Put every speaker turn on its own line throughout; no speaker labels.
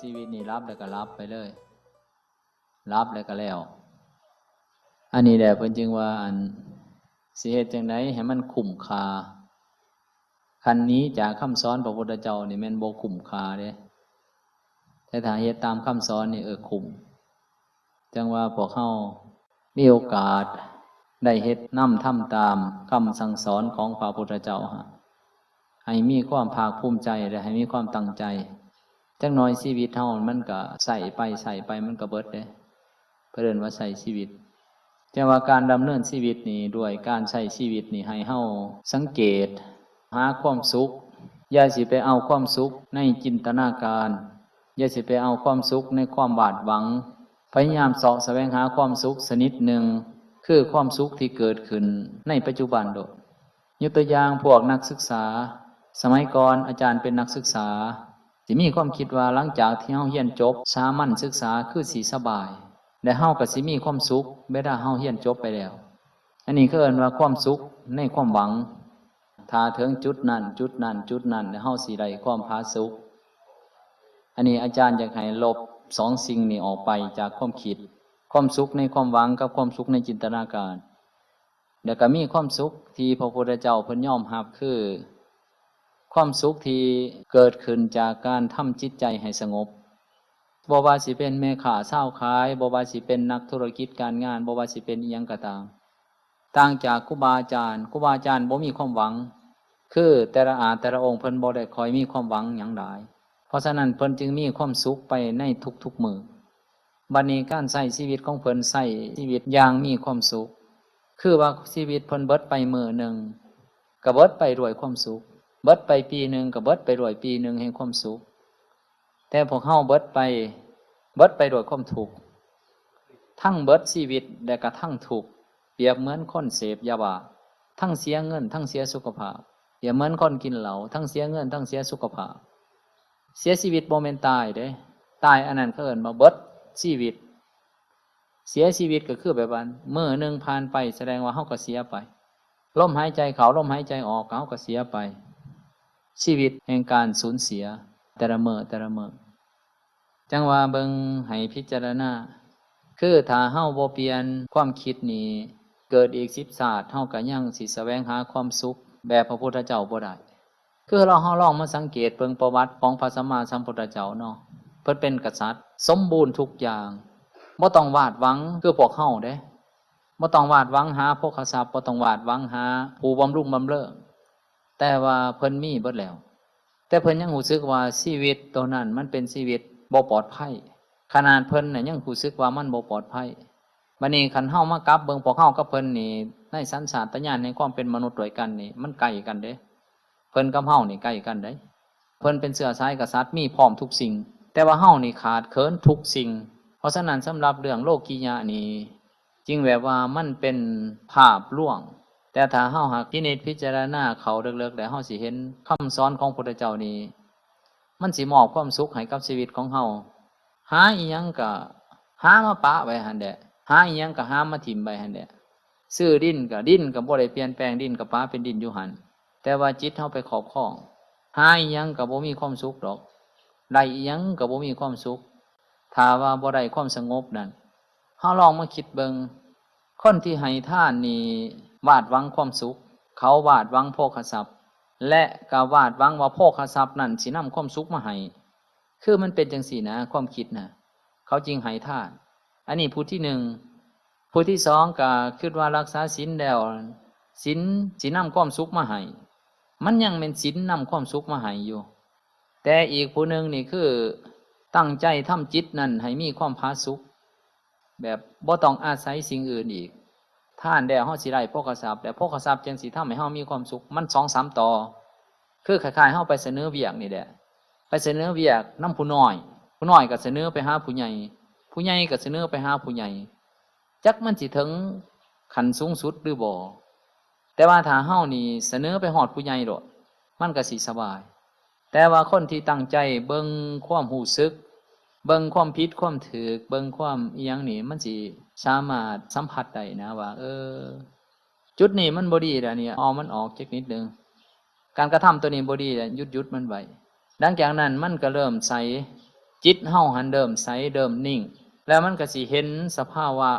ชีวิตนี่รับแล้วก็รับไปเลยรับแล้วก็แล้วอันนี้แหละเพิ่นจึงว่าอันสิเฮ็ดจังได๋ให้มันคุ้มค่าคันนี้จากคำสอนพระพุทธเจ้านี่แม่นบ่คุ้มค่าเด้แต่ถ้าเฮ็ดตามคำสอนนี่คุ้มจังว่าพวกเฮามีโอกาสได้เฮ็ดนำทำตามคำสั่งสอนของพระพุทธเจ้าให้มีความภาคภูมิใจและให้มีความตั้งใจจักหน่อยชีวิตเฮามันก็ใส่ไปมันก็เบิดเด้เพิ่นว่าใส่ชีวิตแต่ว่าการดำเนินชีวิตนี่ด้วยการใช้ชีวิตนี่ให้เฮาสังเกตหาความสุขอย่าสิไปเอาความสุขในจินตนาการอย่าสิไปเอาความสุขในความบาดหวังพยายามเสาะแสวงหาความสุขชนิดหนึ่งคือความสุขที่เกิดขึ้นในปัจจุบันโดยยกตัวอย่างพวกนักศึกษาสมัยก่อนอาจารย์เป็นนักศึกษาสิมีความคิดว่าหลังจากที่เฮาเรียนจบสามัญศึกษาคือสิสบายและเฮาก็สิมีความสุขเวลาเฮาเรียนจบไปแล้วอันนี้คือเอิ้นว่าความสุขในความหวังถ้าถึงจุดนั้นแล้วเฮาสิได้ความผาสุกอันนี้อาจารย์อยากให้ลบสองสิ่งนี้ออกไปจากความคิดความสุขในความหวังกับความสุขในจินตนาการแล้วก็มีความสุขที่พระพุทธเจ้าเพิ่นยอมรับคือความสุขที่เกิดขึ้นจากการทำจิตใจให้สงบบ่ว่าสิเป็นแม่ค้าเช้าขายบ่ว่าสิเป็นนักธุรกิจการงานบ่ว่าสิเป็นอิหยังก็ตามต่างจากครูบาอาจารย์บ่มีความหวังคือแต่ละองค์เพิ่นบ่ได้คอยมีความหวังหยังใดเพราะฉะนั้นเพิ่นจึงมีความสุขไปในทุกๆมื้อบัดนี้การใช้ชีวิตของเพิ่นใช้ชีวิตอย่างมีความสุขคือว่าชีวิตเพิ่นเบิดไปมื้อหนึ่งก็เบิดไปด้วยความสุขเบิดไปปีหนึ่งก็เบิดไปด้วยปีหนึ่งแห่งความสุขแต่พวกเฮาเบิดไปด้วยความทุกข์ทั้งเบิดชีวิตและก็ทั้งทุกข์เปรียบเหมือนคนเสพยาบ้าทั้งเสียเงินทั้งเสียสุขภาพเปรียบเหมือนคนกินเหล้าทั้งเสียเงินทั้งเสียสุขภาพเสียชีวิตบ่แม่นตายเด้ตายอันนั้นเขาเอิ้นว่าเบิดชีวิตเสียชีวิตก็คือแบบว่ามื้อนึงผ่านไปแสดงว่าเฮาก็เสียไปลมหายใจเข้าลมหายใจออกเฮาก็เสียไปชีวิตแห่งการสูญเสียแต่ละมื้อจังว่าเบิ่งให้พิจารณาคือถ้าเฮาบ่เปลี่ยนความคิดนี้เกิดอีก10ชาติเฮาก็ยังสิแสวงหาความสุขแบบพระพุทธเจ้าบ่ได้คือเฮาลองมาสังเกตเบิ่งประวัติของพระสัมมาสัมพุทธเจ้าเนาะเพิ่นเป็นกษัตริย์สมบูรณ์ทุกอย่างบ่ต้องวาดหวังคือพวกเฮาเด้บ่ต้องวาดหวังหาโภคทรัพย์บ่ต้องวาดหวังหาผู้บำรุงบำเรอแต่ว่าเพิ่นมีเบิดแล้วแต่เพิ่นยังรู้สึกว่าชีวิตตัวนั้นมันเป็นชีวิตบ่ปลอดภัยขนาดเพิ่นน่ะยังรู้สึกว่ามันบ่ปลอดภัยบัดนี้คันเฮามากลับเบิ่งพวกเฮากับเพิ่นนี่ในสัญชาตญาณในความเป็นมนุษย์ด้วยกันนี่มันใกล้กันเด้เพิ่นกับเฮานี่ใกล้กันเด้เพิ่นเป็นเชื้อสายกษัตริย์มีพร้อมทุกสิ่งแต่ว่าเฮานี่ขาดเคินทุกสิ่งเพราะฉะนั้นสำหรับเรื่องโลกียะนี่จริงแบบว่ามันเป็นภาพลวงแต่ถ้าเฮาหากพินิจพิจารณาเขาลึกๆแล้วเฮาสิเห็นคำสอนของพระพุทธเจ้านี่มันสิมอบความสุขให้กับชีวิตของเฮาหาอีหยังก็หามาปะไว้หั่นแหละหาอีหยังก็หามาถิ่มไว้หั่นแหละซื้อดินก็บ่ได้เปลี่ยนแปลงดินก็ปะเป็นดินอยู่หั่นแต่ว่าจิตเฮาไปครอบครองหาอีหยังก็บ่มีความสุขดอกได้อีหยังก็บ่มีความสุขถ้าว่าบ่ได้ความสงบนั่นเฮาลองมาคิดเบิ่งคนที่ให้ทานนี่วาดหวังความสุขเขาวาดหวังโภคทรัพย์และก็วาดหวังว่าโภคทรัพย์นั้นสินำความสุขมาให้คือมันเป็นจังซี่นะความคิดนะเขาจึงให้ทานอันนี้ผู้ที่หนึ่งผู้ที่สองก็คิดว่ารักษาศีลแล้วศีลสินำความสุขมาให้มันยังเป็นศีลนำความสุขมาให้อยู่แต่อีกผู้หนึ่งนี่คือตั้งใจทำจิตนั้นให้มีความผาสุกแบบบ่ต้องอาศัยสิ่งอื่นอีกท่านแล้วเฮาสิได้โภคทรัพย์แต่โภคทรัพย์จังสิทำให้เฮามีความสุขมัน 2-3 ต่อคือคล้ายๆเฮาไปเสนอเวียกนี่แหละไปเสนอเวียกนำผู้น้อยก็เสนอไปหาผู้ใหญ่ก็เสนอไปหาผู้ใหญ่จักมันสิถึงขั้นสูงสุดหรือบ่แต่ว่าถ้าเฮานี่เสนอไปฮอดผู้ใหญ่โดดมันก็สิสบายแต่ว่าคนที่ตั้งใจเบิ่งความรู้สึกเบิ่งความผิดความถูกเบิ่งความอีหยังนี่มันสิสามารถสัมผัสได้นะว่าจุดนี้มันบ่ดีแล้วเนี่ยเอามันออกจักนิดนึงการกระทำตัวนี้บ่ดีแล้วหยุดมันไว้หลังจากนั้นมันก็เริ่มใส จิตเฮาหันเดิมใสเดิมนิ่งแล้วมันก็สิเห็นสภาวะ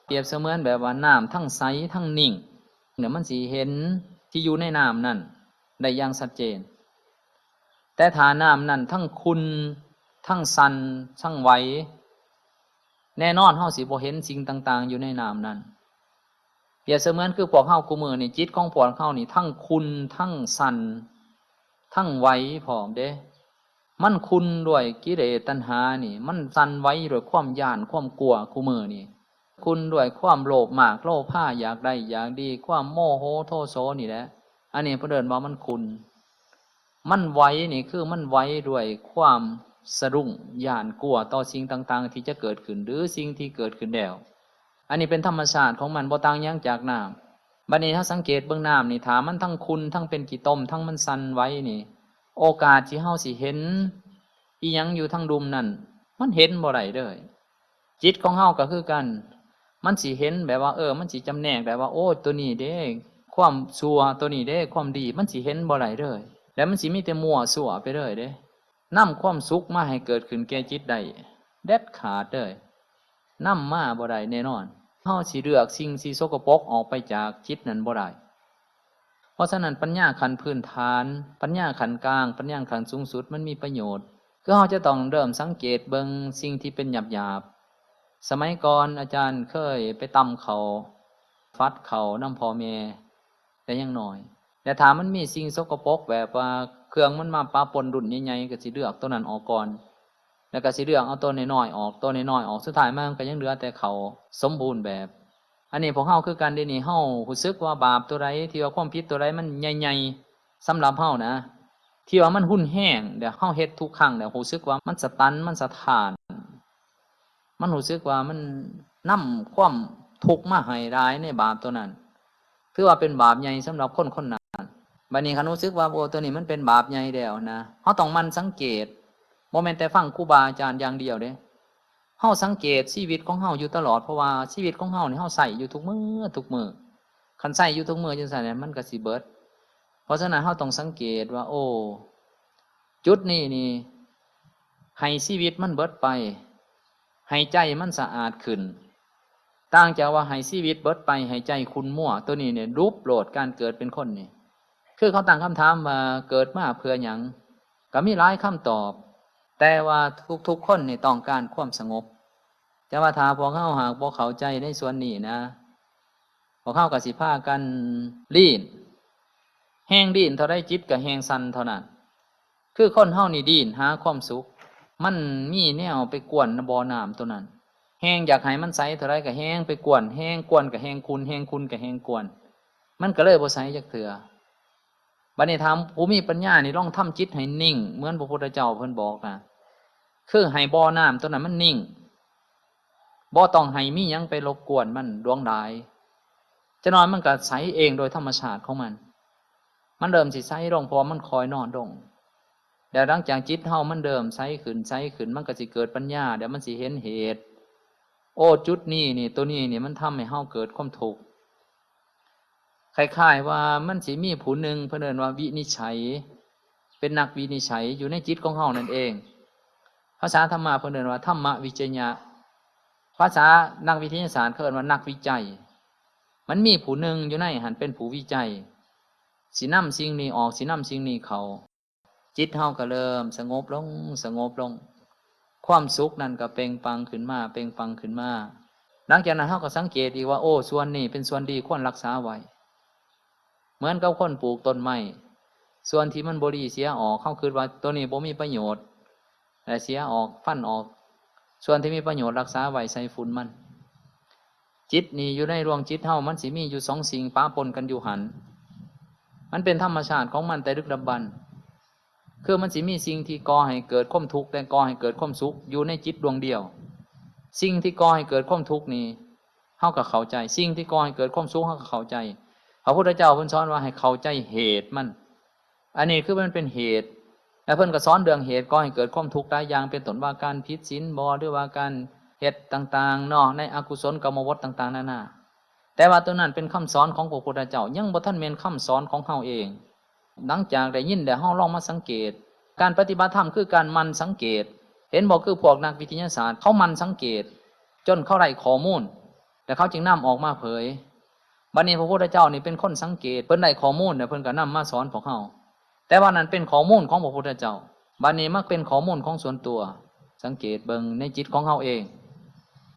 เปรียบเสมือนแบบว่าน้ำทั้งใสทั้งนิ่งเนี่ยมันสิเห็นที่อยู่ในน้ำนั่นได้อย่างชัดเจนแต่ฐานน้ำนั่นทั้งคุณทั้งสันทั้งไหวแน่นอนเฮาสิบ่เห็นสิ่งต่างๆอยู่ในน้ำนั้นเปรียบเสมือนคือพวกเฮากูมือนี่จิตของพวกเฮานี่ทั้งคุณทั้งสันทั้งไหวพร้อมเด้มันคุณด้วยกิเลสตัณหานี่มันสันไหวด้วยความย้านความกลัวกูมือนี่คุณด้วยความโลภมากโลภอยากได้อยากดีความโมโหโทโสนี่แหละอันนี้เพิ่นเอิ้นว่ามันคุณมันไหวนี่คือมันไหวด้วยความสะดุ้งย้านกลัวต่อสิ่งต่างๆที่จะเกิดขึ้นหรือสิ่งที่เกิดขึ้นแล้วอันนี้เป็นธรรมชาติของมันบ่ต่างหยังจากน้ำบัดนี้ถ้าสังเกตเบื้องน้ำนี่ถามมันทั้งคุณทั้งเป็นกี่ต้มทั้งมันสั่นไหวนี่โอกาสที่เฮาสิเห็นอีหยังอยู่ทั้งดุมนั่นมันเห็นบ่ได้เด้อจิตของเฮาก็คือกันมันสิเห็นแบบว่ามันสิจำแนกแบบว่าโอ้ตัวนี้เด้ความชั่วตัวนี้เด้ความดีมันสิเห็นบ่ได้เด้อแล้วมันสิมีแต่มั่วซั่วไปเด้อเด้นำความสุขมาให้เกิดขึ้นแก่จิตได้เด็ดขาดเด้อนำมาบ่ได้แน่นอนเฮาสิเลือกสิ่งที่สกปรกออกไปจากจิตนั้นบ่ได้เพราะฉะนั้นปัญญาขั้นพื้นฐานปัญญาขั้นกลางปัญญาขั้นสูงสุดมันมีประโยชน์คือเฮาจะต้องเริ่มสังเกตเบิ่งสิ่งที่เป็นหยาบๆสมัยก่อนอาจารย์เคยไปตำเขาฟัดเขาน้ำพ่อแม่แต่ยังน้อยแต่ถามมันมีสิ่งสกปรกแบบว่าเครื่องมันมาปะปนรุ่นใหญ่ๆก็สิเลือกตัวนั้นออกก่อนแล้วก็สิเลือกเอาตัวน้อยๆออกตัวน้อยๆออกสุดท้ายมันก็ยังเหลือแต่เขาสมบูรณ์แบบอันนี้พวกเฮาคือกันเดี๋ยวนี้เฮารู้สึกว่าบาปตัวใดที่ว่าความผิดตัวใดมันใหญ่ๆสำหรับเฮานะที่ว่ามันหุ่นแห้งเดี๋ยวเฮาเฮ็ดทุกครั้งเดี๋ยวรู้สึกว่ามันสตันมันสะท้านมันรู้สึกว่ามันนำความทุกข์มาให้ร้ายในบาปตัวนั้นถือว่าเป็นบาปใหญ่สำหรับคนคนนั้นบัดนี้คันรู้สึกว่าโอ้ตัวนี้มันเป็นบาปใหญ่แล้วนะเฮาต้องมันสังเกตบ่แม่นแต่ฟังครูบาอาจารย์อย่างเดียวเด้เฮาสังเกตชีวิตของเฮาอยู่ตลอดเพราะว่าชีวิตของเฮานี่เฮาใส่อยู่ทุกมื้อทุกมื้อคันใส่อยู่ทุกมื้อจังซั่นเนี่ยมันก็สิเบิดเพราะฉะนั้นเฮาต้องสังเกตว่าโอ้จุดนี้นี่ให้ชีวิตมันเบิดไปให้ใจมันสะอาดขึ้นต่างจากว่าให้ชีวิตเบิดไปให้ใจคุณมั่วตัวนี้เนี่ยรูปโลดการเกิดเป็นคนนี่คือเขาตั้งคำถามว่าเกิดมาเพื่อหยังก็มีหลายคำตอบแต่ว่าทุกคนนี่ต้องการความสงบแต่ว่าถ้าพวกเขาหากพวกเข้าใจในส่วนนี้นะพวกเขาก็สิพากันลีนแห้งดีนเท่าไรจิตกับแห้งสันเท่านั้นคือคนเฮานี่ดีนหาความสุขมันมีแนวไปกวนบ่อน้ำตัวนั้นแห้งอยากให้มันใสเท่าไรก็แห้งไปกวนแห้งกวนกับแห้งคุณแห้งคุณกับแห้งกวนมันก็เลยบ่ใสจักเทื่อบัดนี้ถามผู้มีปัญญานี่ลองทำจิตให้นิ่งเหมือนพระพุทธเจ้าเพิ่นบอกนะคือให้บ่อน้ำตัวนั้นมันนิ่งบ่ต้องให้มีหยังไปรบกวนมันดวงดายจะนอนมันก็ใสเองโดยธรรมชาติของมันเริ่มสิใสลงพอมันคอยนอนลงแต่หลังจากจิตเฮามันเดิมใสขึ้นใสขึ้นมันก็สิเกิดปัญญาเดี๋ยวมันสิเห็นเหตุโอ้จุดนี้นี่ตัวนี้นี่มันทำให้เฮาเกิดความทุกข์คล้ายๆว่ามันสิมีผู้หนึ่งเพิ่นเอิ้นว่าวินิจฉัยเป็นนักวินิจฉัยอยู่ในจิตของเฮานั่นเองภาษาธรรมะเพิ่นเอิ้นว่าธรรมวิจยะภาษานักวิทยาศาสตร์เพิ่นว่านักวิจัยมันมีผู้หนึ่งอยู่ในหันเป็นผู้วิจัยสินำสิ่งนี้ออกสินำสิ่งนี้เข้าจิตเฮาก็เริ่มสงบลงสงบลงความสุขนั่นก็เปล่งปลั่งขึ้นมาเปล่งปลั่งขึ้นมาหลังจากนั้นเฮาก็สังเกตอีกว่าโอ้ส่วนนี้เป็นส่วนดีควรรักษาไว้เหมือนกับคนปลูกต้นไม้ส่วนที่มันบ่ดีเสียออกเขาคิดว่าตัวนี้บ่มีประโยชน์แต่เสียออกฟันออกส่วนที่มีประโยชน์รักษาไว้ใส่ฝุ่นมันจิตนี่อยู่ในดวงจิตเฮามันสิมีอยู่สองสิ่งปะปนกันอยู่หันมันเป็นธรรมชาติของมันแต่ลึกดำบรรพ์คือมันสิมีสิ่งที่ก่อให้เกิดความทุกข์และก่อให้เกิดความสุขอยู่ในจิตดวงเดียวสิ่งที่ก่อให้เกิดความทุกข์นี้เฮาก็เข้าใจสิ่งที่ก่อให้เกิดความสุขเฮาก็เข้าใจพระพุทธเจ้าเพิ่นสอนว่าให้เข้าใจเหตุมันอันนี้คือมันเป็นเหตุและเพิ่นก็สอนเรื่องเหตุก่อให้เกิดความทุกข์หลายอย่างเป็นต้นว่าการผิดศีลบ่หรือว่าการเฮ็ดต่างๆเนาะในอกุศลกรรมวัฏต่างๆนานาแต่ว่าตัวนั้นเป็นคำสอนของพระพุทธเจ้ายังบ่ทันแม่นคำสอนของเฮาเองหลังจากได้ยินแล้วเฮาลองมาสังเกตการปฏิบัติธรรมคือการมันสังเกต เห็นบอกคือพวกนักวิทยาศาสตร์เขามันสังเกตจนเขาได้ข้อมูลแต่เขาจึงนำออกมาเผยบัดนี้พระพุทธเจ้านี่เป็นคนสังเกตเพิ่นได้ข้อมูลเนี่ยเพิ่นก็นำมาสอนพวกเฮาแต่ว่านั้นเป็นข้อมูลของพระพุทธเจ้าบัดนี้มันเป็นข้อมูลของส่วนตัวสังเกตเบิ่งในจิตของเฮาเอง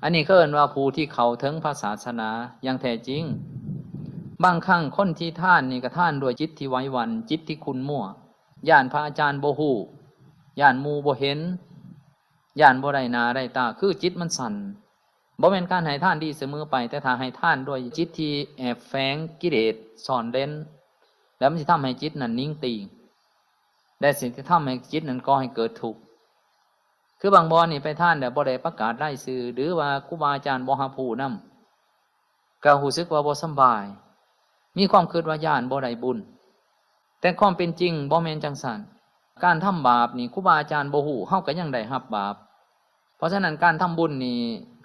อันนี้ก็เอิ้นว่าผู้ที่เข้าถึงพระศาสนาอย่างแท้จริงบางครั้งคนที่ท่านนี่ก็ท่านด้วยจิตที่ไว้วันจิตที่คุณมั่วย่านพระอาจารย์บ่ฮู้ย่านหมู่บ่เห็นย่านบ่ได้หน้าได้ตาคือจิตมันสั่นบ่แม่นการให้ท่านดีเสมอไปแต่ถ้าให้ท่านด้วยจิตที่แอบแฝงกิเลสซ่อนเร้นแล้วมันสิทำให้จิตนั้นนิ่งติงได้สิ่งที่ทำให้จิตนั้นก่อให้เกิดทุกข์คือบางบ่นี่ไปท่านแต่บ่ได้ประกาศรายชื่อหรือว่าครูบาอาจารย์บ่รับรู้นำก็รู้สึกว่าบ่สบายมีความคิดว่าย่านบ่ได้บุญแต่ความเป็นจริงบ่แม่นจังซั่นการทำบาปนี่ครูบาอาจารย์บ่ฮู้เฮาก็ยังได้รับบาปเพราะฉะนั้นการทำบุญนี่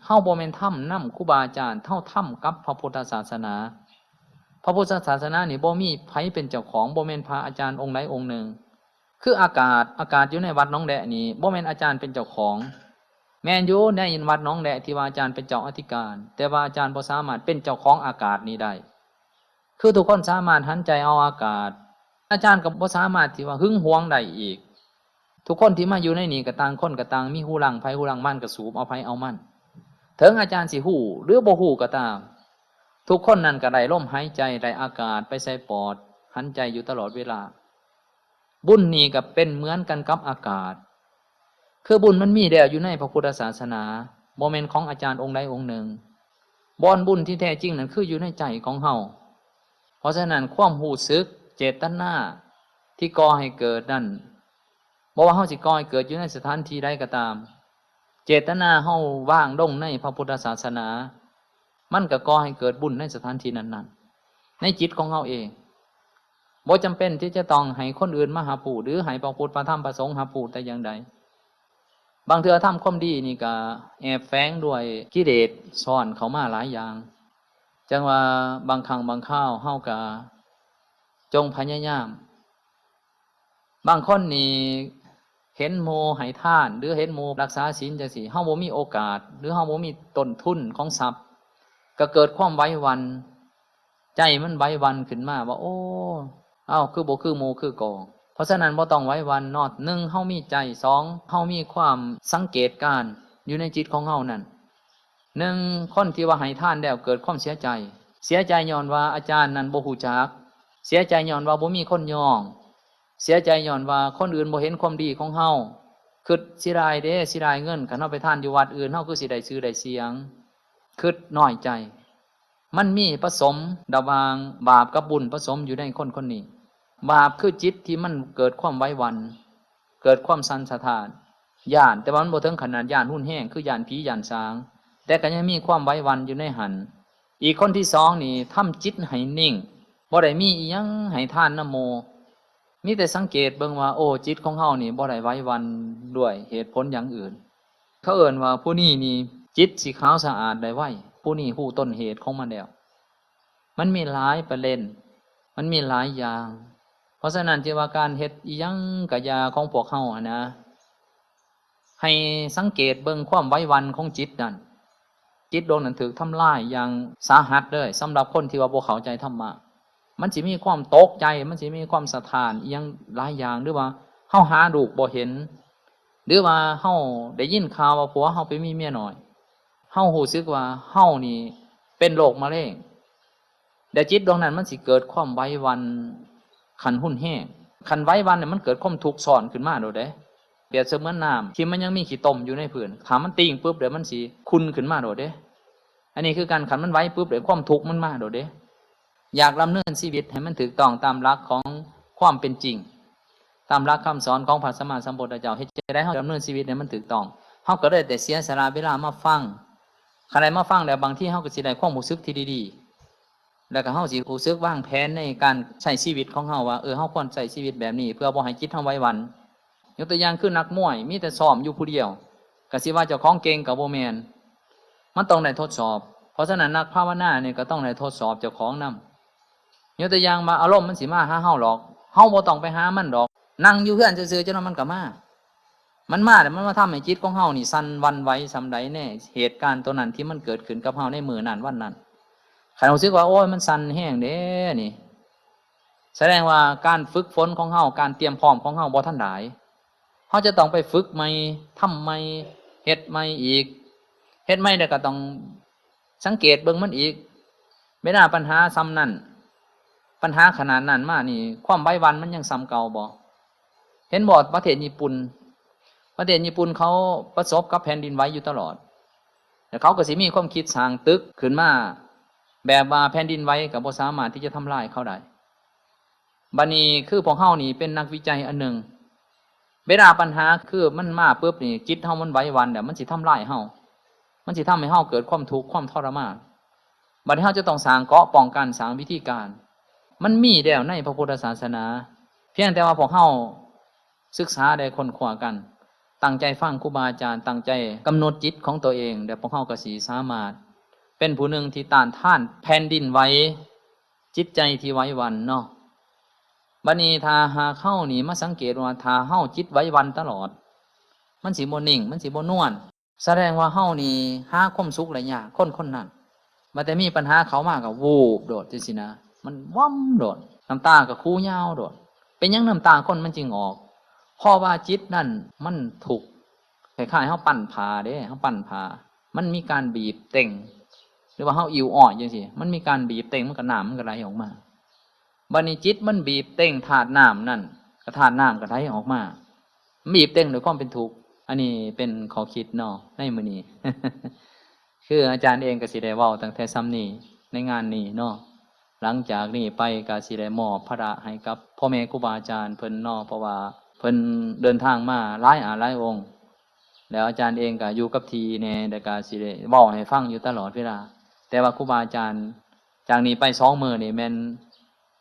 เฮาบ่แม่นทำนำครูบาอาจารย์เฮาทำกับพระพุทธศาสนาพระพุทธศาสนานี่บ่มีไผเป็นเจ้าของบ่แม่นพระอาจารย์องค์ใดองค์หนึ่งคืออากาศอยู่ในวัดหนองแดะนี่บ่แม่นอาจารย์เป็นเจ้าของแม่นอยู่ในวัดหนองแดะที่ว่าอาจารย์เป็นเจ้าอธิการแต่ว่าอาจารย์บ่สามารถเป็นเจ้าของอากาศนี้ได้คือทุกคนสามารถหันใจเอาอากาศอาจารย์ก็บ่สามารถที่ว่าหึงหวงได้อีกทุกคนที่มาอยู่ในนี้ก็ต่างคนก็ต่างมีหูหลังไผหูหลังมันก็สูบเอาไผเอามันถึงอาจารย์สิฮู้หรือบ่ฮู้ก็ตามทุกคนนั้นก็ได้ลมหายใจได้อากาศไปใส่ปอดหันใจอยู่ตลอดเวลาบุญนี่ก็เป็นเหมือนกันกับอากาศคือบุญมันมีแล้วอยู่ในพระพุทธศาสนาบ่แม่นของอาจารย์องค์ใดองค์หนึ่งบ่อนบุญที่แท้จริงนั้นคืออยู่ในใจของเฮาเพราะฉะนั้นความรู้สึกเจตนาที่ก่อให้เกิดนั่นบ่ว่าเฮาสิก่อให้เกิดอยู่ในสถานที่ใดก็ตามเจตนาเฮาว่างลงในพระพุทธศาสนามันก็ก่อให้เกิดบุญในสถานที่นั้นๆในจิตของเฮาเองบ่จำเป็นที่จะต้องให้คนอื่นมาหาผู้หรือให้พระพุทธพระธรรมพระสงฆ์หาผู้แต่อย่างใดบางเทื่อทำความดีนี่ก็แอบแฝงด้วยกิเลสซ่อนเข้ามาหลายอย่างจังว่าบางครั้งบางคราวเฮาก็จงพยายามบางคนนี่เห็นโมให้ทานหรือเห็นโมรักษาศีลจังซี่เฮาบ่มีโอกาสหรือเฮาบ่มีต้นทุนของทรัพย์ก็เกิดความไว้วันใจมันไว้วันขึ้นมาว่าโอ้คือบ่คือโมคือกองเพราะฉะนั้นบ่ต้องไว้วันนอด1เฮามีใจ2เฮามีความสังเกตการอยู่ในจิตของเฮานั่น1คนที่ว่าให้ทานแล้วเกิดความเสียใจย้อนว่าอาจารย์นั้นบ่ฮู้จักเสียใจย้อนว่าบ่มีคนยองเสียใจย้อนว่าคนอื่นบ่เห็นความดีของเฮาคิดสิได้เด้สิได้เงินคันเฮาไปทานอยู่วัดอื่นเฮาคือสิได้ชื่อได้เสียงคิดน้อยใจมันมีผสมระหว่างบาปกับบุญผสมอยู่ในคนนี้บาปคือจิตที่มันเกิดความไว้วันเกิดความสันสะท้านย่านแต่ว่ามันบ่ถึงขนาดย่านหุ่นแห้งคือย่านผีย่านสางแต่ก็ยังมีความไว้วันอยู่ในหันอีกคนที่2นี่ทำจิตให้นิ่งบ่ได้มีอีหยังให้ทานนะโมมีแต่สังเกตเบิ่งว่าโอ้จิตของเฮานี่บ่ได้ไว้วันด้วยเหตุผลอย่างอื่นเขาเอิ้นว่าผู้นี้นี่จิตสิขาวสะอาดได้ไวผู้นี้ฮู้ต้นเหตุของมันแล้วมันมีหลายประเด็นมันมีหลายอย่างเพราะฉะนั้นที่ว่าการเฮ็ดอีหยังกะยาของพวกเฮานะให้สังเกตเบิ่งความไว้วันของจิตนั่นจิตดวงนั้นถูกทำลายอย่างสาหัสเลยสำหรับคนที่ว่าบ่เข้าใจธรรมะมันสิมีความตกใจมันสิมีความสะท้านอีหยังหลายอย่างหรือว่าเฮาหาลูกบ่เห็นหรือว่าเฮาได้ยินข่าวว่าผัวเฮาไปมีเมียน้อยเฮารู้สึกว่าเฮานี่เป็นโรคมะเร็งแต่จิตดวงนั้นมันสิเกิดความไว้วันขันหุ่นแห้งขันไว้วันเนี่ยมันเกิดความทุกข์ซ้อนขึ้นมาโดดเด้เปรียบเสมือนน้ำที่มันยังมีขี้ต้มอยู่ในพื้นถ้ามันติ่งปุ๊บเดี๋ยวมันสิขุ่นขึ้นมาโดดเด้อันนี้คือการขันมันไว้ปุ๊บเดี๋ยวความทุกข์มันมาโดดเด้อยากดำเนินชีวิตให้มันถูกต้องตามหลักของความเป็นจริงตามหลักคำสอนของพระสัมมาสัมพุทธเจ้าให้จะได้เฮาดำเนินชีวิตให้มันถูกต้องเฮาก็ได้แต่เสียสละเวลามาฟังคันใดมาฟังแล้วบางทีเฮาก็สิได้ความรู้สึกที่ดีๆแล้วก็เฮาสิรู้สึกวางแผนในการใช้ชีวิตของเฮาว่าเฮาควรใช้ชีวิตแบบนี้เพื่อบ่ให้จิตเฮาไว้วันยกตัวอย่างคือนักมวยมีแต่ซ้อมอยู่ผู้เดียวก็สิว่าเจ้าของเก่งก็บ่แม่นมันต้องได้ทดสอบเพราะฉะนั้นนักภาวนาเนี่ยก็ต้องได้ทดสอบเจ้าของนำยกตัวอย่างมาอารมณ์มันสิมาหาเฮาหรอกเฮาบ่ต้องไปหามันดอกนั่งอยู่เฮือนซื่อๆจังนั้นมันก็มา มันมาแต่มันมาทำให้จิตของเฮานี่สั่นวันไหวสำใดแน่เหตุการณ์ตัวนั้นที่มันเกิดขึ้นกับเฮาในมือนั้นวันนั้นใครรู้สึกว่าโอ้ยมันสั่นแห้งเด้นี่แสดงว่าการฝึกฝนของเฮาการเตรียมพร้อมของเฮาบ่ทันได้เฮาจะต้องไปฝึกใหม่ทำใหม่เฮ็ดใหม่อีกเฮ็ดใหม่แล้วก็ต้องสังเกตเบิ่งมันอีกไม่น่าปัญหาซ้ำนั่นปัญหาขนาดนั้นมานี่ความไว้วันมันยังซ้ำเก่าบ่เห็นบ่ประเทศญี่ปุ่นเขาประสบกับแผ่นดินไหวอยู่ตลอดแต่เขาก็สิมีความคิดสร้างตึกขึ้นมาแบบว่าแผ่นดินไหวก็บ่สามารถที่จะทำลายเขาได้บัดนี้คือพวกเฮานี่เป็นนักวิจัยอันหนึ่งเวลาปัญหาคือมันมาปุ๊บนี่จิตเฮามันไหวหวั่นเดี๋ยวมันสิทำลายเฮามันสิทำให้เฮาเกิดความทุกข์ความทรมานบัดนี้เฮาจะต้องสร้างเกราะป้องกันสร้างวิธีการมันมีแล้วในพระพุทธศาสนาเพียงแต่ว่าพวกเฮาศึกษาได้ค้นคว้ากันตั้งใจฟังครูบาอาจารย์ตั้งใจกำหนดจิตของตัวเองเดี๋ยวพวกเฮาก็สิสามารถเป็นผู้หนึ่งที่ต้านทานแผ่นดินไหวจิตใจที่ไหวหวั่นเนาะบัดนี้ถ้าหากเฮานี่มาสังเกตว่าถ้าเฮาจิตไหวหวั่นตลอดมันสิบ่นิ่งมันสิบ่นวลแสดงว่าเฮานี่หาความสุขได้ยากคนนั้นมาแต่มีปัญหาเขามาก็วูบโดดจังซี่นะมันว่ำโดดน้ำตาก็คูยาวโดดเป็นหยังน้ำตาคนมันจึงออกเพราะว่าจิตนั่นมันถูกคล้ายๆเฮาปั่นผ้าเด้เฮาปั่นผ้ามันมีการบีบเต่งหรือว่าเฮาอิ่วอ่อนจังซี่มันมีการบีบเต่งมันก็น้ำมันก็ไหลออกมาบัดนี้จิตมันบีบเต่งธาตุน้ำนั่นก็ธาตุน้ำก็ไหลออกมาบีบเต่งด้วยความเป็นทุกข์อันนี้เป็นข้อคิดเนาะในมื้อนี้ คืออาจารย์เองก็สิได้เว้าตั้งแต่ซ้ำนี้ในงานนี้เนาะหลังจากนี้ไปก็สิได้มอบภาระให้กับพ่อแม่ครูบาอาจารย์เพิ่นเนาะเพราะว่าเพิ่นเดินทางมาหลายองค์แล้วอาจารย์เองก็อยู่กับทีแน่แล้วก็สิได้เว้าให้ฟังอยู่ตลอดเวลาแต่ว่าครูบาอาจารย์จากนี้ไป2มื้อนี่แม่น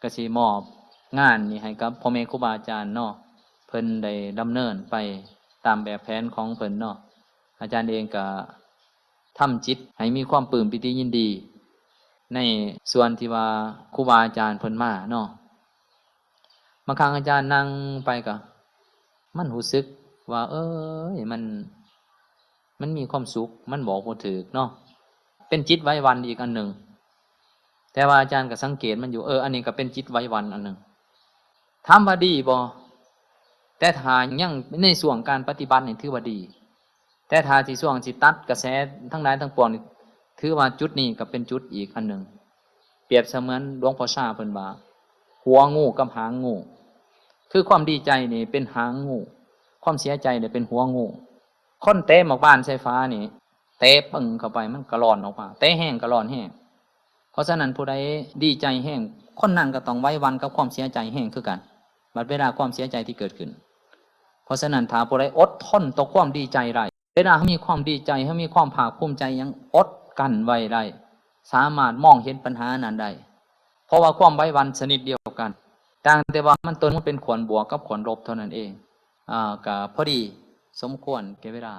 ก็สิมอบงานนี่ให้กับพ่อแม่ครูบาอาจารย์เนาะเพิ่นได้ดำเนินไปตามแบบแผนของเพิ่นเนาะอาจารย์เองก็ทำจิตให้มีความปลื้มปิติยินดีในส่วนที่ว่าครูบาอาจารย์เพิ่นมาเนาะบางครั้งอาจารย์นั่งไปก็มันรู้สึกว่ามันมีความสุขมันบอกบ่ถูกเนาะเป็นจิตไว้วันอีกอันหนึ่งแต่ว่าอาจารย์ก็สังเกตมันอยู่อันนี้ก็เป็นจิตไว้วันอันหนึ่งถามว่าดีบ่แต่ถ้ายังในส่วนการปฏิบัตินี่ถือว่าดีแต่ถ้าที่ส่วงสิตัดกระแสทั้งหลายทั้งปวงนี่ถือว่าจุดนี้ก็เป็นจุดอีกอันหนึ่งเปรียบเสมือนหลวงพ่อชาเพิ่นว่าหัวงูกับหางงูคือความดีใจนี่เป็นหางงูความเสียใจเนี่ยเป็นหัวงูคนเตะหมอกบ้านไฟฟ้านี่เตะปึ้งเข้าไปมันกระลอนออกมาเตะแห้งกระลอนแห้งเพราะฉะนั้นผู้ใดดีใจแห้งคนนั้นก็ต้องไว้วันกับความเสียใจแห้งคือกันบัดเวลาความเสียใจที่เกิดขึ้นเพราะฉะนั้นถ้าผู้ใดอดทนต่อความดีใจได้เวลาเขามีความดีใจเขามีความภาคภูมิใจยังอดกันไว้ได้สามารถมองเห็นปัญหานั้นได้เพราะว่าความไว้วันชนิดเดียวกันแต่ว่ามันตัวมันเป็นขวนบวกกับขวนลบเท่านั้นเองก็พอดีสมควรแก่เวลา